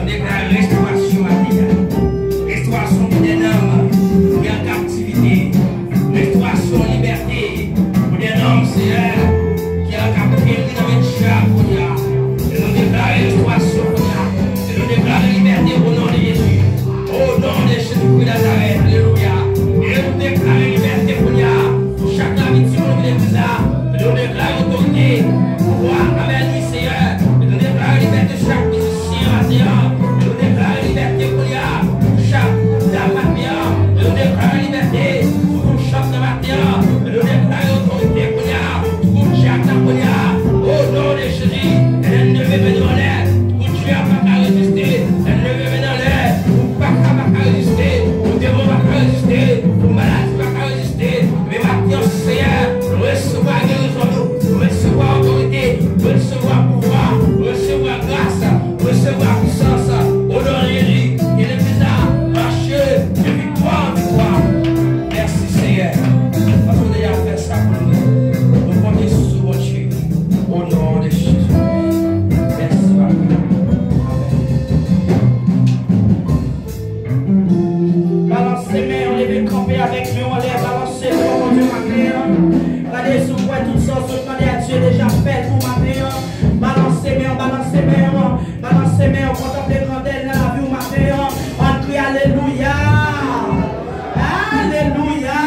déclare restauration matérielle. Restauration pour des hommes qui sont en captivité. Restauration, liberté pour des hommes, Seigneur, qui sont en captivité dans le chat. Et nous déclarons restauration. Et nous déclarons liberté au nom de Jésus. Au nom de Jésus-Christ de Nazareth. Alléluia. Et nous déclarons liberté pour chaque victime de l'église là. Et nous déclarons autorité. Pouvoir, amen, Seigneur. Et nous déclarons liberté de chaque musicien maintenant. Et nous déclarons liberté pour chaque dame maintenant. Et nous déclarons liberté pour chaque dame maintenant. Et nous déclarons autorité pour chaque dame maintenant. Au nom de Jésus. Elle ne veut pas dans l'air. Pour Dieu n'a pas résister. Elle ne veut pas dans l'air. Pour pas résister. Pour démon n'a pas résister. Pour maladie n'a pas résister. Mais maintenant, Seigneur, recevoir guérison, recevoir autorité, recevoir pouvoir, recevoir grâce, recevoir puissance. Au nom de Jésus, il est présent, marcher de victoire en victoire. Merci Seigneur. Parce qu'on a déjà fait ça pour nous. Nous comptons sur votre Dieu. Au nom de Jésus. Merci Papa. Amen. Balance les mains, on lève camper avec nous, on lève balancer pour mon Dieu matin. Regardez sous moi toutes sortes de demander à Dieu déjà fait pour matin. Balance les mains, balance les mains, balance les mains, on contemple les grandelles dans la vie au matin. On crie Alléluia. Alléluia.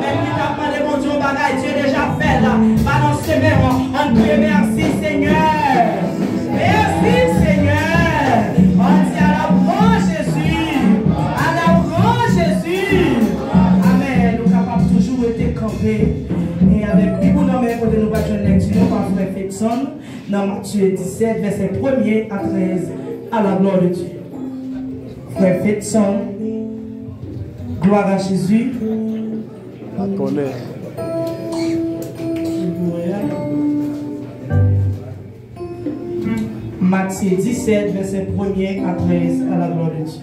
Même qui t'a demandé mon Dieu, bagaille, Dieu déjà fait là. Balance les mains, on crie merci Seigneur. Merci Seigneur. On dit à la grand Jésus. À la grand Jésus. Amen. Nous capables toujours être campés. Et avec Bible dans mes côtés, nous allons faire une lecture par Frère Fetson dans Matthieu 17, verset 1er à 13, à la gloire de Dieu. Frère Fetson, gloire à Jésus. La connaît. Matthieu 17, verset 1er à 13, à la gloire de Dieu.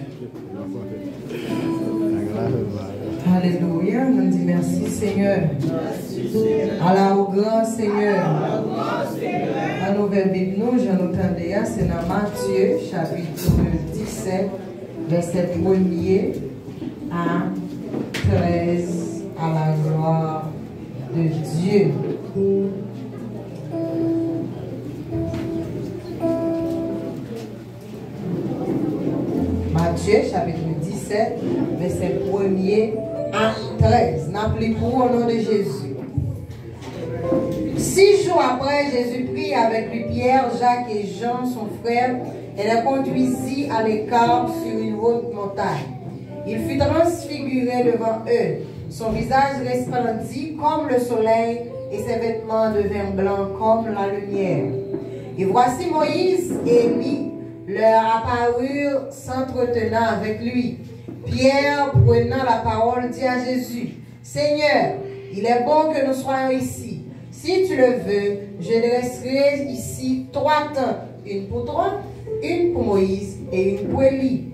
Alléluia, nous disons merci Seigneur. Allah au grand Seigneur. La nouvelle Bible, nous, j'en entendais, c'est dans Matthieu, chapitre 17, verset 1er à 13, à la gloire de Dieu. Matthieu, chapitre 17, verset 1er à 13. N'appliquons au nom de Jésus. 6 jours après, Jésus prit avec lui Pierre, Jacques et Jean, son frère, et les conduisit à l'écart sur une haute montagne. Il fut transfiguré devant eux. Son visage resplendit comme le soleil et ses vêtements devinrent blancs comme la lumière. Et voici Moïse et Élie leur apparurent s'entretenant avec lui. Pierre, prenant la parole, dit à Jésus, « Seigneur, il est bon que nous soyons ici. Si tu le veux, je dresserai ici 3 tentes, une pour toi, une pour Moïse et une pour Élie. »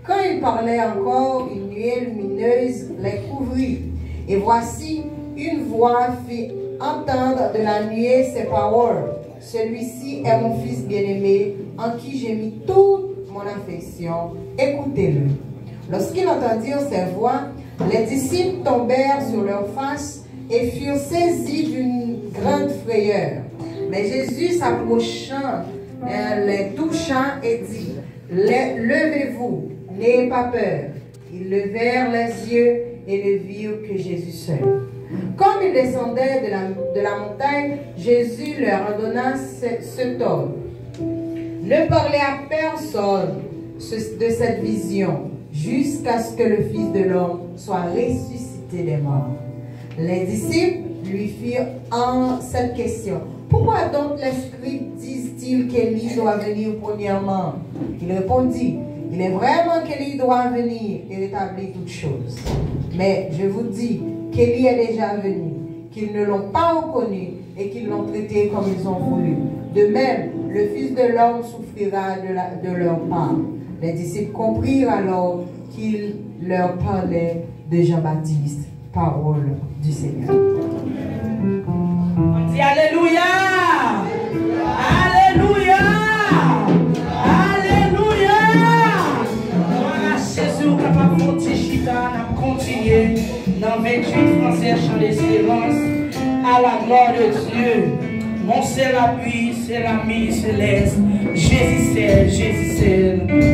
Quand il parlait encore, une nuée lumineuse les couvrit. Et voici, une voix fit entendre de la nuée ces paroles. « Celui-ci est mon fils bien-aimé, en qui j'ai mis toute mon affection. Écoutez-le. » Lorsqu'ils entendirent ces voix, les disciples tombèrent sur leurs faces et furent saisis d'une grande frayeur. Mais Jésus s'approchant, les toucha et dit, « Levez-vous, n'ayez pas peur. » Ils levèrent les yeux et ne virent que Jésus seul. Comme ils descendaient de la montagne, Jésus leur ordonna cet ordre. Ne parlez à personne de cette vision, jusqu'à ce que le Fils de l'homme soit ressuscité des morts. Les disciples lui firent cette question. Pourquoi donc les scribes disent-ils qu'Élie doit venir premièrement? Il répondit, il est vraiment qu'Élie doit venir et rétablir toutes choses. Mais je vous dis qu'Élie est déjà venu, qu'ils ne l'ont pas reconnu et qu'ils l'ont traité comme ils ont voulu. De même, le Fils de l'homme souffrira de leur part. Les disciples comprirent alors qu'il leur parlait de Jean-Baptiste. Parole du Seigneur. On dit Alléluia! Alléluia! Alléluia! présence, à la gloire de Dieu. Mon c'est l'appui, c'est l'ami céleste. Jésus c'est,